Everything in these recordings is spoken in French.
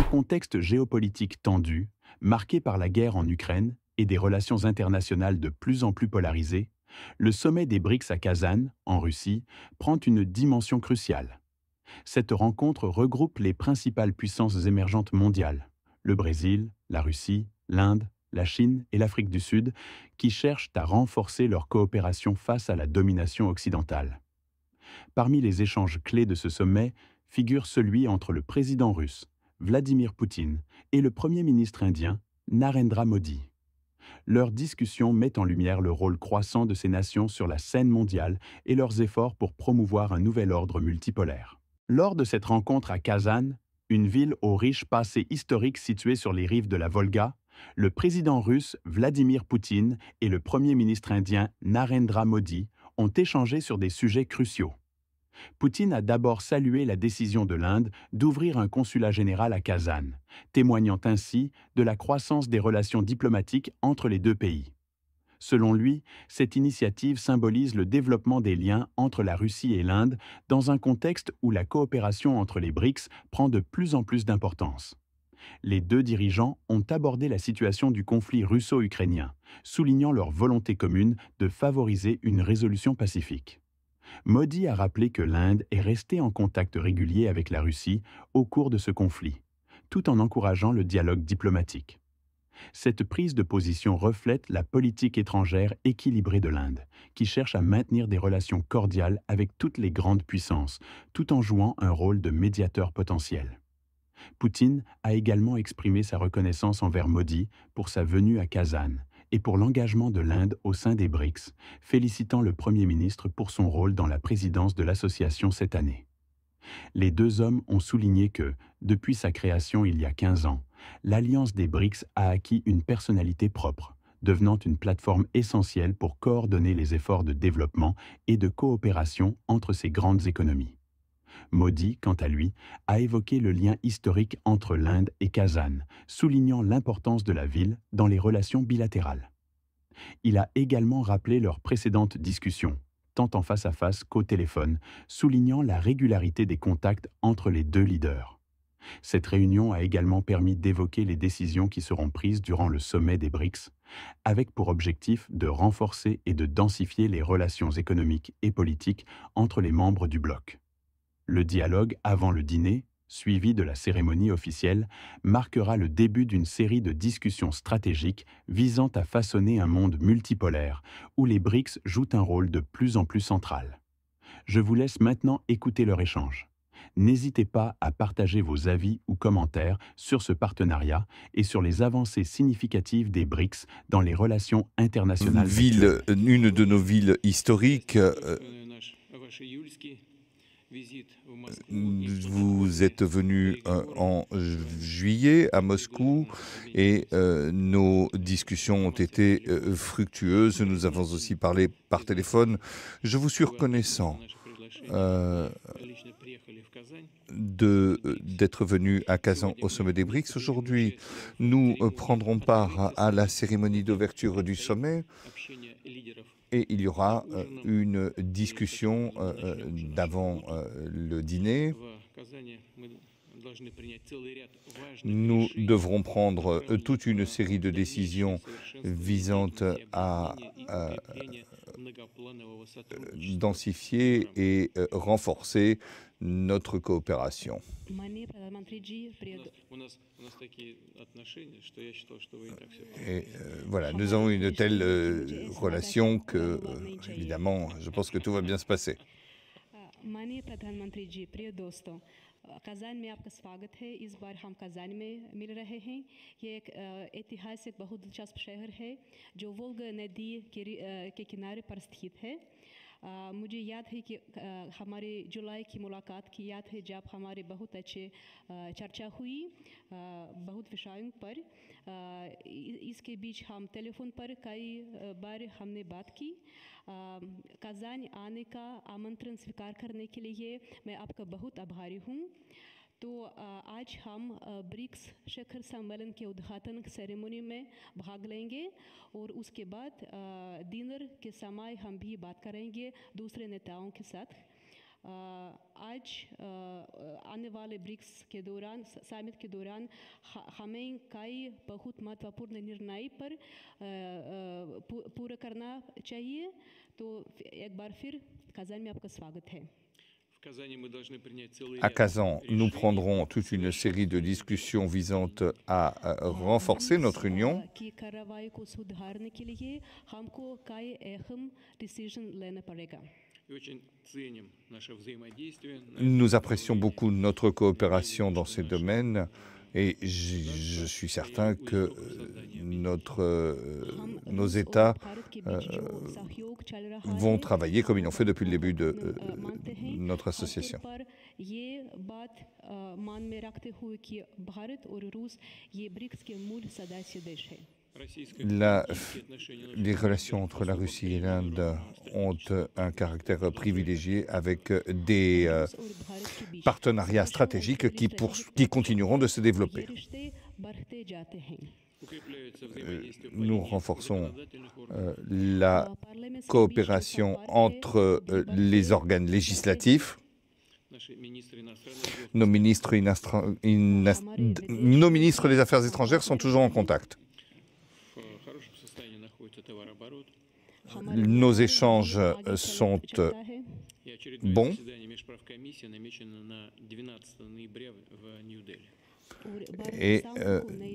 contexte géopolitique tendu, marqué par la guerre en Ukraine et des relations internationales de plus en plus polarisées, le sommet des BRICS à Kazan, en Russie, prend une dimension cruciale. Cette rencontre regroupe les principales puissances émergentes mondiales, le Brésil, la Russie, l'Inde, la Chine et l'Afrique du Sud, qui cherchent à renforcer leur coopération face à la domination occidentale. Parmi les échanges clés de ce sommet figure celui entre le président russe, Vladimir Poutine, et le Premier ministre indien, Narendra Modi. Leur discussion met en lumière le rôle croissant de ces nations sur la scène mondiale et leurs efforts pour promouvoir un nouvel ordre multipolaire. Lors de cette rencontre à Kazan, une ville au riche passé historique située sur les rives de la Volga, le président russe Vladimir Poutine et le Premier ministre indien Narendra Modi ont échangé sur des sujets cruciaux. Poutine a d'abord salué la décision de l'Inde d'ouvrir un consulat général à Kazan, témoignant ainsi de la croissance des relations diplomatiques entre les deux pays. Selon lui, cette initiative symbolise le développement des liens entre la Russie et l'Inde dans un contexte où la coopération entre les BRICS prend de plus en plus d'importance. Les deux dirigeants ont abordé la situation du conflit russo-ukrainien, soulignant leur volonté commune de favoriser une résolution pacifique. Modi a rappelé que l'Inde est restée en contact régulier avec la Russie au cours de ce conflit, tout en encourageant le dialogue diplomatique. Cette prise de position reflète la politique étrangère équilibrée de l'Inde, qui cherche à maintenir des relations cordiales avec toutes les grandes puissances, tout en jouant un rôle de médiateur potentiel. Poutine a également exprimé sa reconnaissance envers Modi pour sa venue à Kazan et pour l'engagement de l'Inde au sein des BRICS, félicitant le Premier ministre pour son rôle dans la présidence de l'association cette année. Les deux hommes ont souligné que, depuis sa création il y a 15 ans, l'Alliance des BRICS a acquis une personnalité propre, devenant une plateforme essentielle pour coordonner les efforts de développement et de coopération entre ces grandes économies. Modi, quant à lui, a évoqué le lien historique entre l'Inde et Kazan, soulignant l'importance de la ville dans les relations bilatérales. Il a également rappelé leurs précédentes discussions, tant en face à face qu'au téléphone, soulignant la régularité des contacts entre les deux leaders. Cette réunion a également permis d'évoquer les décisions qui seront prises durant le sommet des BRICS, avec pour objectif de renforcer et de densifier les relations économiques et politiques entre les membres du bloc. Le dialogue avant le dîner, suivi de la cérémonie officielle, marquera le début d'une série de discussions stratégiques visant à façonner un monde multipolaire où les BRICS jouent un rôle de plus en plus central. Je vous laisse maintenant écouter leur échange. N'hésitez pas à partager vos avis ou commentaires sur ce partenariat et sur les avancées significatives des BRICS dans les relations internationales actuelles. Une de nos villes historiques. Vous êtes venu en juillet à Moscou et nos discussions ont été fructueuses. Nous avons aussi parlé par téléphone. Je vous suis reconnaissant d'être venu à Kazan au sommet des BRICS. Aujourd'hui, nous prendrons part à la cérémonie d'ouverture du sommet. Et il y aura une discussion d'avant le dîner. Nous devrons prendre toute une série de décisions visant à densifier et renforcer notre coopération. Et voilà, nous avons une telle relation que, évidemment, je pense que tout va bien se passer. Kazan में आपका स्वागत है। इस बार हम कज़ान में मिल रहे हैं। ये एक ऐतिहासिक बहुत दिलचस्प शहर है जो वोल्गा नदी के किनारे पर स्थित है। मुझे याद है कि हमारे जुलाई की मुलाकात की याद है जब हमारे बहुत अच्छे चर्चा हुई बहुत विषयों पर। इसके बीच हम टेलीफोन पर कई बार हमने बात की। कज़ान आने का आमंत्रण स्वीकार करने के लिए मैं आपका बहुत आभारी हूँ। तो आज हम ब्रिक्स शिखर सम्मेलन के उद्घाटन सेरेमनी में भाग लेंगे और उसके बाद डिनर के समय हम भी बात करेंगे दूसरे नेताओं के साथ। आज आने वाले ब्रिक्स के दौरान समिट के दौरान हमें कई बहुत महत्वपूर्ण निर्णय पर पूरा करना चाहिए तो एक बार फिर कज़ान में आपका स्वागत है À Kazan, nous prendrons toute une série de discussions visant à renforcer notre union. Nous apprécions beaucoup notre coopération dans ces domaines et je suis certain que nos États vont travailler comme ils l'ont fait depuis le début de notre association. Les relations entre la Russie et l'Inde ont un caractère privilégié avec des partenariats stratégiques qui continueront de se développer. Nous renforçons la coopération entre les organes législatifs. Nos ministres des Affaires étrangères sont toujours en contact. Nos échanges sont bons. Et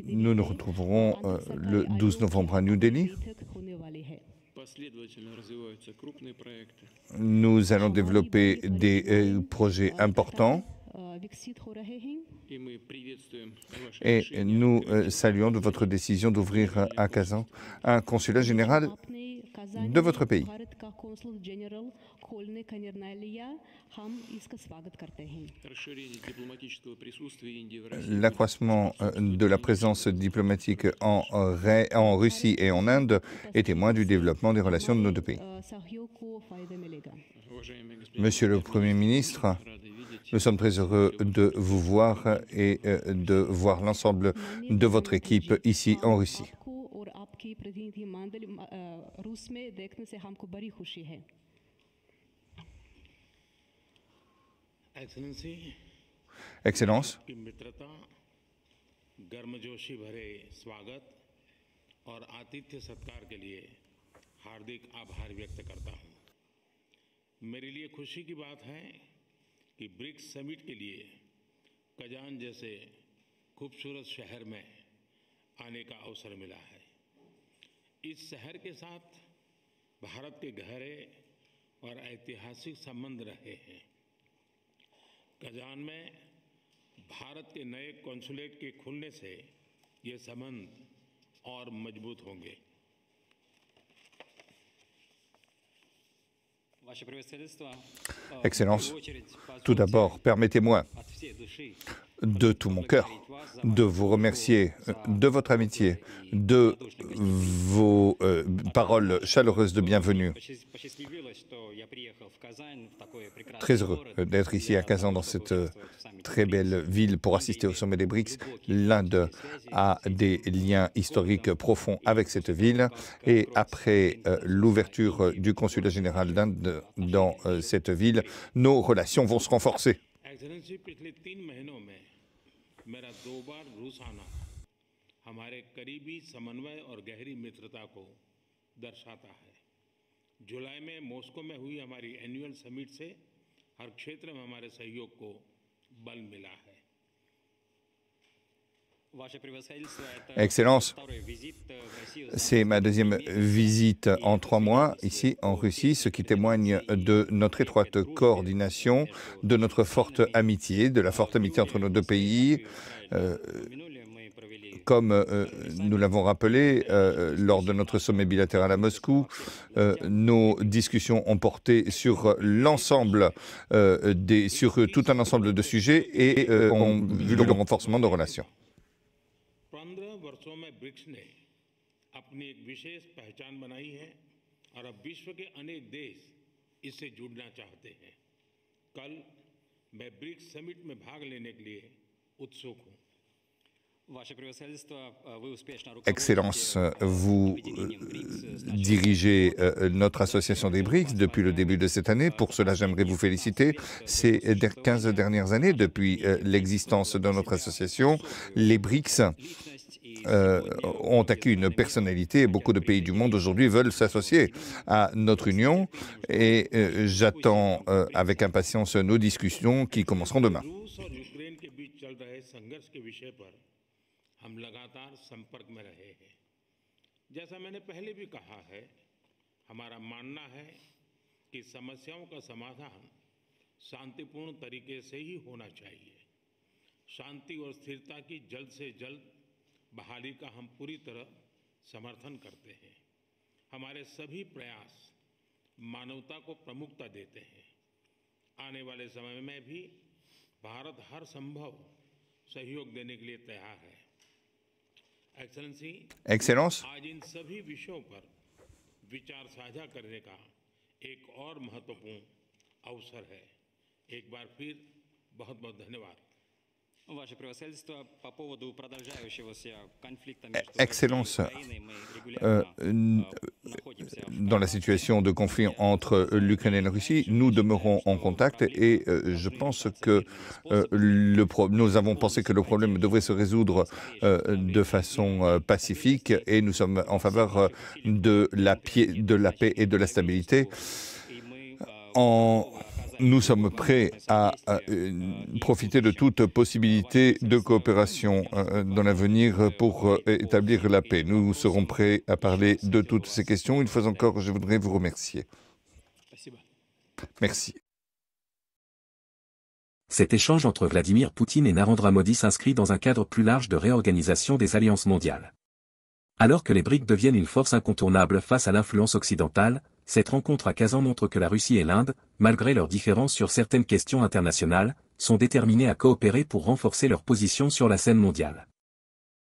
nous nous retrouverons le 12 novembre à New Delhi. Nous allons développer des projets importants. Et nous saluons de votre décision d'ouvrir à Kazan un consulat général de votre pays. L'accroissement de la présence diplomatique en Russie et en Inde est témoin du développement des relations de nos deux pays. Monsieur le Premier ministre, nous sommes très heureux de vous voir et de voir l'ensemble de votre équipe ici en Russie. Excellence, गर्मजोशी भरे स्वागत और आतिथ्य सत्कार के लिए हार्दिक आभार व्यक्त करता हूं। मेरे लिए खुशी की बात है कि ब्रिक्स समिट के लिए कजान जैसे खूबसूरत शहर में आने का अवसर मिला है। इस शहर के साथ भारत के गहरे और ऐतिहासिक संबंध रहे हैं। कजान में भारत के नए कॉन्सुलेट के खुलने से ये संबंध और मजबूत होंगे। Excellence, tout d'abord, permettez-moi de tout mon cœur de vous remercier de votre amitié, de vos paroles chaleureuses de bienvenue. Très heureux d'être ici à Kazan, dans cette très belle ville, pour assister au sommet des BRICS. L'Inde a des liens historiques profonds avec cette ville et après l'ouverture du consulat général d'Inde dans cette ville, nos relations vont se renforcer. मेरा 2 बार रूस आना हमारे करीबी समन्वय और गहरी मित्रता को दर्शाता है। जुलाई में मॉस्को में हुई हमारी एनुअल समिट से हर क्षेत्र में हमारे सहयोग को बल मिला है। Excellence, c'est ma deuxième visite en 3 mois ici en Russie, ce qui témoigne de notre étroite coordination, de notre forte amitié, de la forte amitié entre nos deux pays. Comme nous l'avons rappelé lors de notre sommet bilatéral à Moscou, nos discussions ont porté sur l'ensemble sur tout un ensemble de sujets et ont vu le renforcement de nos relations. 15 वर्षों में ब्रिक्स ने अपनी एक विशेष पहचान बनाई है और अब विश्व के अनेक देश इससे जुड़ना चाहते हैं। कल मैं ब्रिक्स समिट में भाग लेने के लिए उत्सुक हूं। Excellence, vous dirigez notre association des BRICS depuis le début de cette année. Pour cela, j'aimerais vous féliciter. Ces 15 dernières années, depuis l'existence de notre association, les BRICS ont acquis une personnalité et beaucoup de pays du monde aujourd'hui veulent s'associer à notre union et j'attends avec impatience nos discussions qui commenceront demain. हम लगातार संपर्क में रहे हैं। जैसा मैंने पहले भी कहा है, हमारा मानना है कि समस्याओं का समाधान शांतिपूर्ण तरीके से ही होना चाहिए। शांति और स्थिरता की जल्द से जल्द बहाली का हम पूरी तरह समर्थन करते हैं। हमारे सभी प्रयास मानवता को प्रमुखता देते हैं। आने वाले समय में भी भारत हर संभव सहयोग देने के लिए तैयार है। Excellence, आज इन सभी विषयों पर विचार साझा करने का एक और महत्वपूर्ण अवसर है। एक बार फिर बहुत-बहुत धन्यवाद। Excellence, dans la situation de conflit entre l'Ukraine et la Russie, nous demeurons en contact et je pense que nous avons pensé que le problème devrait se résoudre de façon pacifique et nous sommes en faveur de la paix et de la stabilité. Nous sommes prêts à profiter de toute possibilité de coopération dans l'avenir pour établir la paix. Nous serons prêts à parler de toutes ces questions. Une fois encore, je voudrais vous remercier. Merci. Cet échange entre Vladimir Poutine et Narendra Modi s'inscrit dans un cadre plus large de réorganisation des alliances mondiales. Alors que les BRICS deviennent une force incontournable face à l'influence occidentale, cette rencontre à Kazan montre que la Russie et l'Inde, malgré leurs différences sur certaines questions internationales, sont déterminées à coopérer pour renforcer leur position sur la scène mondiale.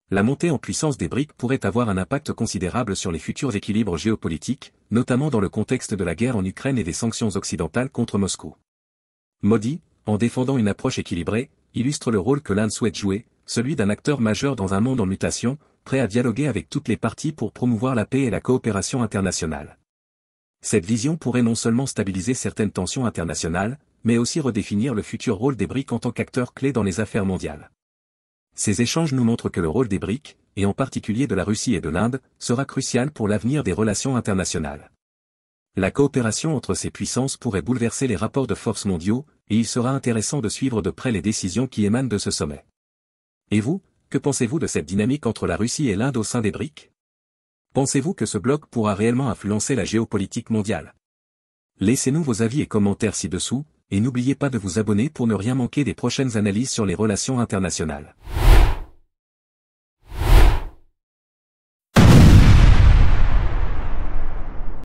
La montée en puissance des BRICS pourrait avoir un impact considérable sur les futurs équilibres géopolitiques, notamment dans le contexte de la guerre en Ukraine et des sanctions occidentales contre Moscou. Modi, en défendant une approche équilibrée, illustre le rôle que l'Inde souhaite jouer, celui d'un acteur majeur dans un monde en mutation, prêt à dialoguer avec toutes les parties pour promouvoir la paix et la coopération internationale. Cette vision pourrait non seulement stabiliser certaines tensions internationales, mais aussi redéfinir le futur rôle des BRICS en tant qu'acteurs clés dans les affaires mondiales. Ces échanges nous montrent que le rôle des BRICS, et en particulier de la Russie et de l'Inde, sera crucial pour l'avenir des relations internationales. La coopération entre ces puissances pourrait bouleverser les rapports de force mondiaux, et il sera intéressant de suivre de près les décisions qui émanent de ce sommet. Et vous, que pensez-vous de cette dynamique entre la Russie et l'Inde au sein des BRICS ? Pensez-vous que ce bloc pourra réellement influencer la géopolitique mondiale? Laissez-nous vos avis et commentaires ci-dessous, et n'oubliez pas de vous abonner pour ne rien manquer des prochaines analyses sur les relations internationales.